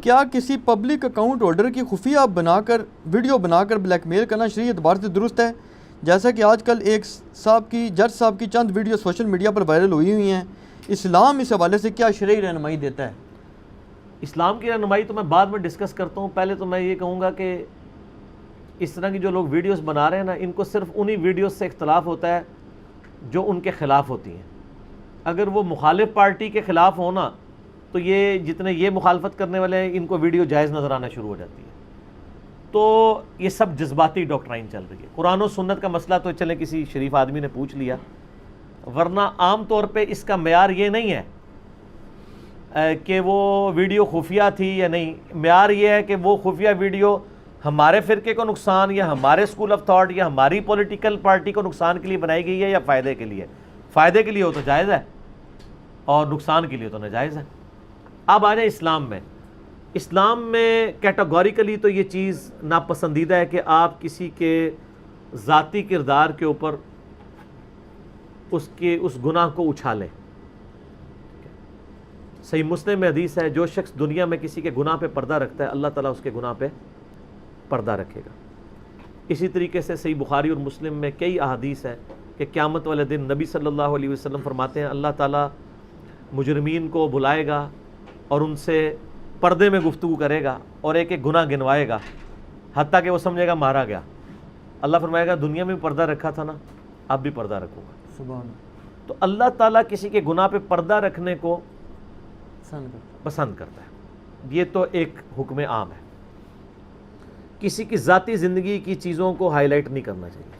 کیا کسی public account holder کی خفیہ ویڈیو بنا کر بلیک میل کرنا شرعی اعتبار سے درست ہے؟ جیسا کہ آج کل ایک جج صاحب کی چند ویڈیو سوشل میڈیا پر وائرل ہوئی ہیں، اسلام اس حوالے سے کیا شرعی رہنمائی دیتا ہے؟ اسلام کی رہنمائی تو میں بعد میں ڈسکس کرتا ہوں. پہلے تو میں یہ کہوں گا کہ اس طرح کی جو لوگ ویڈیوز بنا رہے ہیں نا، ان کو صرف انہی ویڈیوز سے اختلاف ہوتا ہے جو ان کے خلاف ہوتی ہیں. اگر وہ مخالف پارٹی کے خلاف ہونا تو یہ جتنے یہ مخالفت کرنے والے ہیں ان کو ویڈیو جائز نظر آنا شروع ہو جاتی ہے. تو یہ سب جذباتی ڈاکٹرائن چل رہی ہے. قرآن و سنت کا مسئلہ تو چلے کسی شریف آدمی نے پوچھ لیا، ورنہ عام طور پہ اس کا معیار یہ نہیں ہے کہ وہ ویڈیو خفیہ تھی یا نہیں. معیار یہ ہے کہ وہ خفیہ ویڈیو ہمارے فرقے کو نقصان یا ہمارے اسکول آف تھاٹ یا ہماری پولیٹیکل پارٹی کو نقصان کے لیے بنائی گئی ہے یا فائدے کے لیے. فائدے کے لیے ہو تو جائز ہے اور نقصان کے لیے تو ناجائز ہے. اب آ جائیں اسلام میں. اسلام میں کیٹاگوریکلی تو یہ چیز ناپسندیدہ ہے کہ آپ کسی کے ذاتی کردار کے اوپر اس گناہ کو اچھالیں. صحیح مسلم میں حدیث ہے، جو شخص دنیا میں کسی کے گناہ پہ پردہ رکھتا ہے اللہ تعالیٰ اس کے گناہ پہ پردہ رکھے گا. اسی طریقے سے صحیح بخاری اور مسلم میں کئی احادیث ہے کہ قیامت والے دن نبی صلی اللہ علیہ وسلم فرماتے ہیں اللہ تعالیٰ مجرمین کو بلائے گا اور ان سے پردے میں گفتگو کرے گا اور ایک ایک گناہ گنوائے گا حتیٰ کہ وہ سمجھے گا مارا گیا. اللہ فرمائے گا دنیا میں پردہ رکھا تھا نا، اب بھی پردہ رکھوں گا. سبحان. تو اللہ تعالیٰ کسی کے گناہ پہ پردہ رکھنے کو پسند کرتا ہے. یہ تو ایک حکم عام ہے. کسی کی ذاتی زندگی کی چیزوں کو ہائی لائٹ نہیں کرنا چاہیے.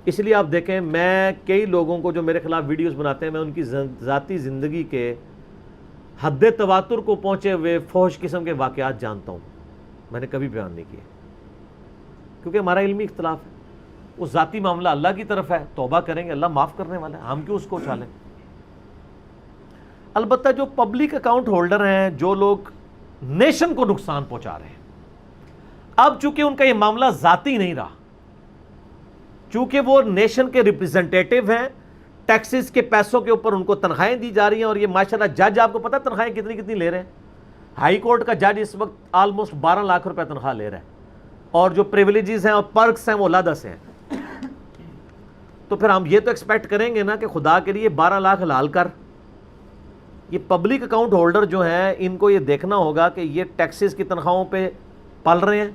اس لیے آپ دیکھیں میں کئی لوگوں کو جو میرے خلاف ویڈیوز بناتے ہیں میں ان کی ذاتی زندگی کے حد تواتر کو پہنچے ہوئے فحش قسم کے واقعات جانتا ہوں. میں نے کبھی بیان نہیں کیے کیونکہ ہمارا علمی اختلاف ہے. وہ ذاتی معاملہ اللہ کی طرف ہے، توبہ کریں گے، اللہ معاف کرنے والا ہے، ہم کیوں اس کو اچھالیں. البتہ جو پبلک اکاؤنٹ ہولڈر ہیں، جو لوگ نیشن کو نقصان پہنچا رہے ہیں، اب چونکہ ان کا یہ معاملہ ذاتی نہیں رہا، چونکہ وہ نیشن کے ریپریزنٹیٹیو ہیں، ٹیکسز کے پیسوں کے اوپر ان کو تنخواہیں دی جا رہی ہیں. اور یہ ماشاءاللہ جج آپ کو پتہ تنخواہیں کتنی لے رہے ہیں. ہائی کورٹ کا جج اس وقت آلموسٹ 12 لاکھ روپے تنخواہ لے رہا ہے اور جو پریویلیجز ہیں اور پرکس ہیں وہ علیحدہ سے ہیں. تو پھر ہم یہ تو ایکسپیکٹ کریں گے نا کہ خدا کے لیے 12 لاکھ حلال کر. یہ پبلک اکاؤنٹ ہولڈر جو ہیں ان کو یہ دیکھنا ہوگا کہ یہ ٹیکسز کی تنخواہوں پہ پل رہے ہیں.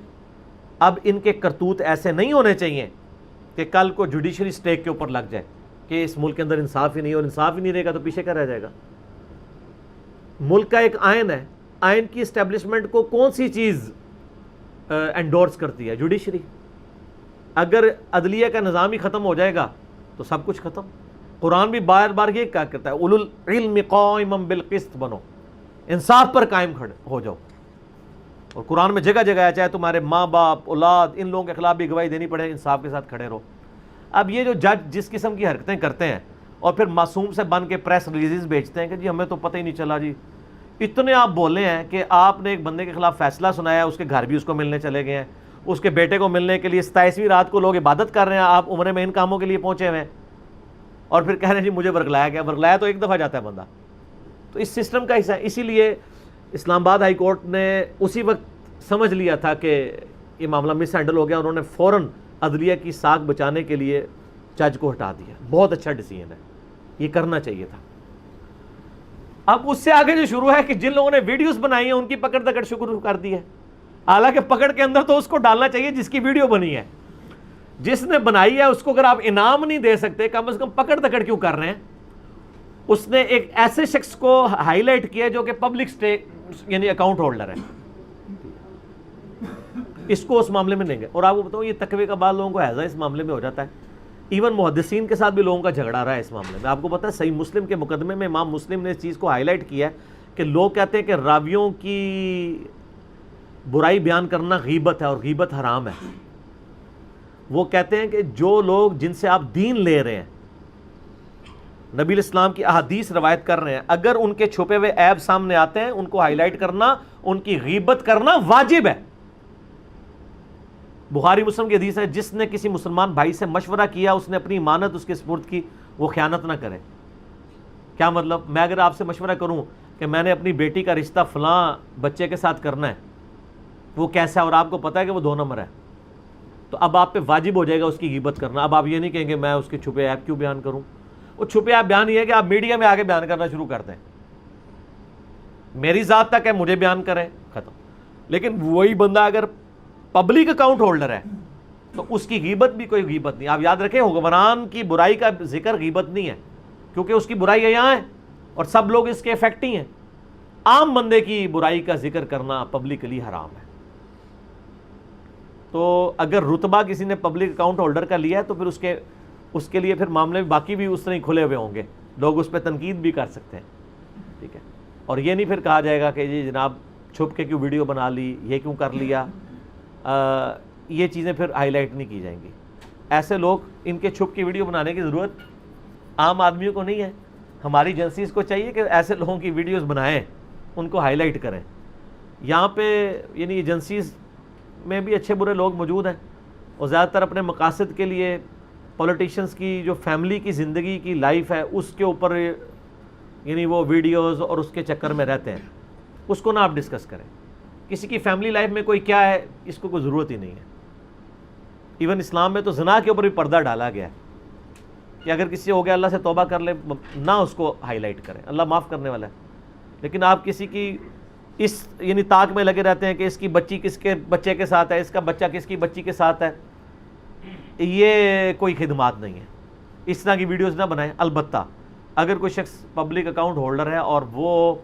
اب ان کے کرتوت ایسے نہیں ہونے چاہیے کہ کل کو جوڈیشری سٹیک کے اوپر لگ جائے کہ اس ملک کے اندر انصاف ہی نہیں، اور انصاف ہی نہیں رہے گا تو پیچھے کیا رہ جائے گا. ملک کا ایک آئین ہے، آئین کی اسٹیبلشمنٹ کو کون سی چیز انڈورس کرتی ہے؟ جوڈیشری. اگر عدلیہ کا نظام ہی ختم ہو جائے گا تو سب کچھ ختم. قرآن بھی بار بار یہ کہا کرتا ہے اولو العلم قائما بالقسط، بنو، انصاف پر قائم ہو جاؤ. اور قرآن میں جگہ جگہ ہے چاہے تمہارے ماں باپ اولاد ان لوگوں کے خلاف بھی گواہی دینی پڑے، انصاف کے ساتھ کھڑے رہو. اب یہ جو جج جس قسم کی حرکتیں کرتے ہیں اور پھر معصوم سے بن کے پریس ریلیزز بیچتے ہیں کہ جی ہمیں تو پتہ ہی نہیں چلا، جی اتنے آپ بولے ہیں کہ آپ نے ایک بندے کے خلاف فیصلہ سنایا، اس کے گھر بھی اس کو ملنے چلے گئے ہیں، اس کے بیٹے کو ملنے کے لیے 27ویں رات کو لوگ عبادت کر رہے ہیں، آپ عمرے میں ان کاموں کے لیے پہنچے ہوئے ہیں اور پھر کہہ رہے ہیں جی مجھے ورگلایا گیا. ورگلایا تو ایک دفعہ جاتا ہے بندہ. تو اس سسٹم کا حصہ ہے. اسی لیے اسلام آباد ہائی کورٹ نے اسی وقت سمجھ لیا تھا کہ یہ معاملہ مس ہینڈل ہو گیا. انہوں نے فوراً عدلیہ کی ساکھ بچانے کے لیے جج کو ہٹا دیا. بہت اچھا ڈیسیژن ہے، یہ کرنا چاہیے تھا. اب اس سے آگے جو شروع ہے کہ جن لوگوں نے ویڈیوز بنائی ہیں ان کی پکڑ دکڑ شروع کر دی ہے. حالانکہ پکڑ کے اندر تو اس کو ڈالنا چاہیے جس کی ویڈیو بنی ہے. جس نے بنائی ہے اس کو اگر آپ انعام نہیں دے سکتے کم از کم پکڑ دکڑ کیوں کر رہے ہیں؟ اس نے ایک ایسے شخص کو ہائی لائٹ کیا جو کہ پبلک سٹیک یعنی اکاؤنٹ ہولڈر ہے، اس کو اس معاملے میں نہیں گئے. اور آپ کو بتاؤں یہ تقوی کا بعض لوگوں کو حیضہ اس معاملے میں ہو جاتا ہے. ایون محدثین کے ساتھ بھی لوگوں کا جھگڑا رہا ہے اس معاملے میں. آپ کو پتہ ہے صحیح مسلم کے مقدمے میں امام مسلم نے اس چیز کو ہائی لائٹ کیا ہے کہ لوگ کہتے ہیں کہ راویوں کی برائی بیان کرنا غیبت ہے اور غیبت حرام ہے. وہ کہتے ہیں کہ جو لوگ جن سے آپ دین لے رہے ہیں، نبی الاسلام کی احادیث روایت کر رہے ہیں، اگر ان کے چھپے ہوئے عیب سامنے آتے ہیں ان کو ہائی لائٹ کرنا، ان کی غیبت کرنا واجب ہے. بخاری مسلم کی حدیث ہے جس نے کسی مسلمان بھائی سے مشورہ کیا اس نے اپنی امانت اس کے سپرد کی، وہ خیانت نہ کرے. کیا مطلب؟ میں اگر آپ سے مشورہ کروں کہ میں نے اپنی بیٹی کا رشتہ فلاں بچے کے ساتھ کرنا ہے، وہ کیسا ہے اور آپ کو پتہ ہے کہ وہ 2 نمبر ہے، تو اب آپ پہ واجب ہو جائے گا اس کی غیبت کرنا. اب آپ یہ نہیں کہیں گے میں اس کے چھپے عیب کیوں بیان کروں. وہ چھپے عیب بیان یہ ہے کہ آپ میڈیا میں آگے بیان کرنا شروع کر دیں. میری ذات تک ہے، مجھے بیان کریں، ختم. لیکن وہی بندہ اگر پبلک اکاؤنٹ ہولڈر ہے تو اس کی غیبت بھی کوئی غیبت نہیں. آپ یاد رکھیں حکمران کی برائی کا ذکر غیبت نہیں ہے، کیونکہ اس کی برائی یہاں ہے اور سب لوگ اس کے افیکٹی ہیں. عام بندے کی برائی کا ذکر کرنا پبلکلی حرام ہے. تو اگر رتبہ کسی نے پبلک اکاؤنٹ ہولڈر کا لیا ہے تو پھر اس کے لیے پھر معاملے باقی بھی اس طرح ہی کھلے ہوئے ہوں گے، لوگ اس پہ تنقید بھی کر سکتے ہیں. ٹھیک ہے، اور یہ نہیں پھر کہا جائے گا کہ جی جناب چھپ کے کیوں ویڈیو بنا لی، یہ کیوں کر لیا. یہ چیزیں پھر ہائی لائٹ نہیں کی جائیں گی. ایسے لوگ، ان کے چھپ کی ویڈیو بنانے کی ضرورت عام آدمیوں کو نہیں ہے. ہماری ایجنسیز کو چاہیے کہ ایسے لوگوں کی ویڈیوز بنائیں، ان کو ہائی لائٹ کریں. یہاں پہ یعنی ایجنسیز میں بھی اچھے برے لوگ موجود ہیں اور زیادہ تر اپنے مقاصد کے لیے پولیٹیشنز کی جو فیملی کی زندگی کی لائف ہے اس کے اوپر یعنی وہ ویڈیوز اور اس کے چکر میں رہتے ہیں. اس کو نہ آپ ڈسکس کریں. کسی کی فیملی لائف میں کوئی کیا ہے اس کو کوئی ضرورت ہی نہیں ہے. ایون اسلام میں تو زنا کے اوپر بھی پردہ ڈالا گیا ہے کہ اگر کسی سے ہو گیا اللہ سے توبہ کر لے، نہ اس کو ہائی لائٹ کریں، اللہ معاف کرنے والا ہے. لیکن آپ کسی کی اس یعنی طاق میں لگے رہتے ہیں کہ اس کی بچی کس کے بچے کے ساتھ ہے، اس کا بچہ کس کی بچی کے ساتھ ہے، یہ کوئی خدمات نہیں ہے. اس طرح کی ویڈیوز نہ بنائیں. البتہ اگر کوئی شخص پبلک اکاؤنٹ ہولڈر ہے اور وہ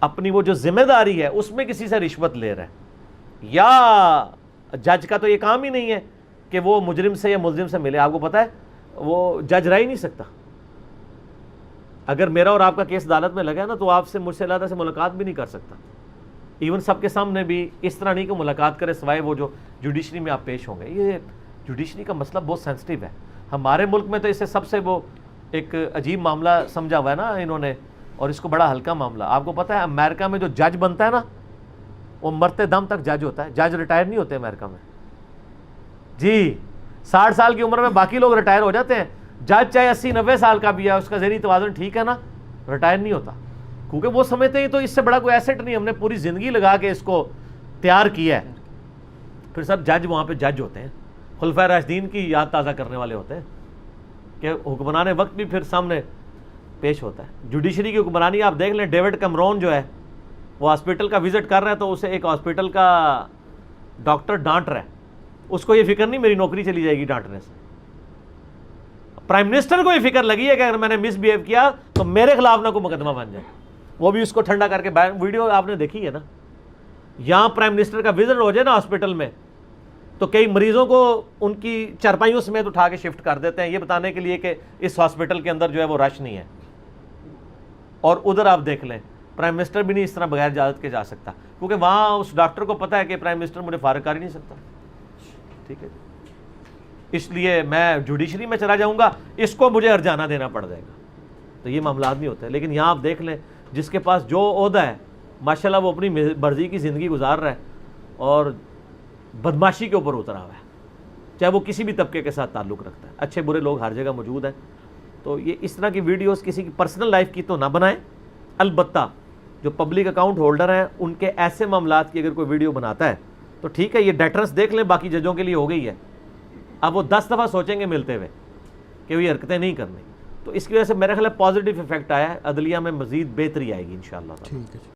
اپنی وہ جو ذمہ داری ہے اس میں کسی سے رشوت لے رہا ہے، یا جج کا تو یہ کام ہی نہیں ہے کہ وہ مجرم سے یا ملزم سے ملے. آپ کو پتہ ہے وہ جج رہ ہی نہیں سکتا. اگر میرا اور آپ کا کیس عدالت میں لگا ہے نا تو آپ سے مجھ سے علیحدہ سے ملاقات بھی نہیں کر سکتا. ایون سب کے سامنے بھی اس طرح نہیں کہ ملاقات کرے سوائے وہ جو جوڈیشری میں آپ پیش ہوں گے. یہ جوڈیشری کا مسئلہ بہت سینسٹیو ہے. ہمارے ملک میں تو اسے سب سے وہ ایک عجیب معاملہ سمجھا ہوا ہے نا انہوں نے، اور اس کو بڑا ہلکا معاملہ. آپ کو پتہ ہے امریکہ میں جو جج بنتا ہے نا وہ مرتے دم تک جج ہوتا ہے. جج ریٹائر نہیں ہوتے امریکہ میں. جی 60 سال کی عمر میں باقی لوگ ریٹائر ہو جاتے ہیں، جج چاہے 80-90 سال کا بھی ہے، اس کا ذہنی توازن ٹھیک ہے نا، ریٹائر نہیں ہوتا. کیونکہ وہ سمجھتے ہیں تو اس سے بڑا کوئی ایسٹ نہیں، ہم نے پوری زندگی لگا کے اس کو تیار کیا ہے. پھر سب جج وہاں پہ جج ہوتے ہیں، خلفائے راشدین کی یاد تازہ کرنے والے ہوتے ہیں کہ حکمران وقت بھی پھر سامنے پیش ہوتا ہے. جوڈیشری کی حکمرانی آپ دیکھ لیں. ڈیوڈ کیمرون جو ہے وہ ہاسپٹل کا وزٹ کر رہا ہے تو اسے ایک ہاسپٹل کا ڈاکٹر ڈانٹ رہا ہے. اس کو یہ فکر نہیں میری نوکری چلی جائے گی ڈانٹنے سے. پرائم منسٹر کو یہ فکر لگی ہے کہ اگر میں نے مس بیہیو کیا تو میرے خلاف نہ کوئی مقدمہ بن جائے. وہ بھی اس کو ٹھنڈا کر کے ویڈیو آپ نے دیکھی ہے نا. یہاں پرائم منسٹر کا وزٹ ہو جائے نا ہاسپٹل میں تو کئی مریضوں کو ان کی چارپائیوں سمیت اٹھا کے شفٹ کر دیتے ہیں یہ بتانے کے لیے کہ اس ہاسپٹل کے اندر جو ہے وہ رش نہیں ہے. اور ادھر آپ دیکھ لیں پرائم منسٹر بھی نہیں اس طرح بغیر اجازت کے جا سکتا، کیونکہ وہاں اس ڈاکٹر کو پتہ ہے کہ پرائم منسٹر مجھے فارغ کر ہی نہیں سکتا. ٹھیک ہے، اس لیے میں جوڈیشری میں چلا جاؤں گا، اس کو مجھے ارجانہ دینا پڑ جائے گا. تو یہ معاملات نہیں ہوتے. لیکن یہاں آپ دیکھ لیں جس کے پاس جو عہدہ ہے ماشاءاللہ وہ اپنی مرضی کی زندگی گزار رہا ہے اور بدماشی کے اوپر اترا ہوا ہے، چاہے وہ کسی بھی طبقے کے ساتھ تعلق رکھتا ہے. اچھے برے لوگ ہر جگہ موجود ہیں. تو یہ اس طرح کی ویڈیوز کسی کی پرسنل لائف کی تو نہ بنائیں. البتہ جو پبلک اکاؤنٹ ہولڈر ہیں ان کے ایسے معاملات کی اگر کوئی ویڈیو بناتا ہے تو ٹھیک ہے، یہ ڈیٹرنس دیکھ لیں باقی ججوں کے لیے ہو گئی ہے. اب وہ 10 دفعہ سوچیں گے ملتے ہوئے کہ وہ یہ حرکتیں نہیں کرنی. تو اس کی وجہ سے میرا خیال ہے پازیٹیو افیکٹ آیا ہے. عدلیہ میں مزید بہتری آئے گی انشاءاللہ. ٹھیک ہے.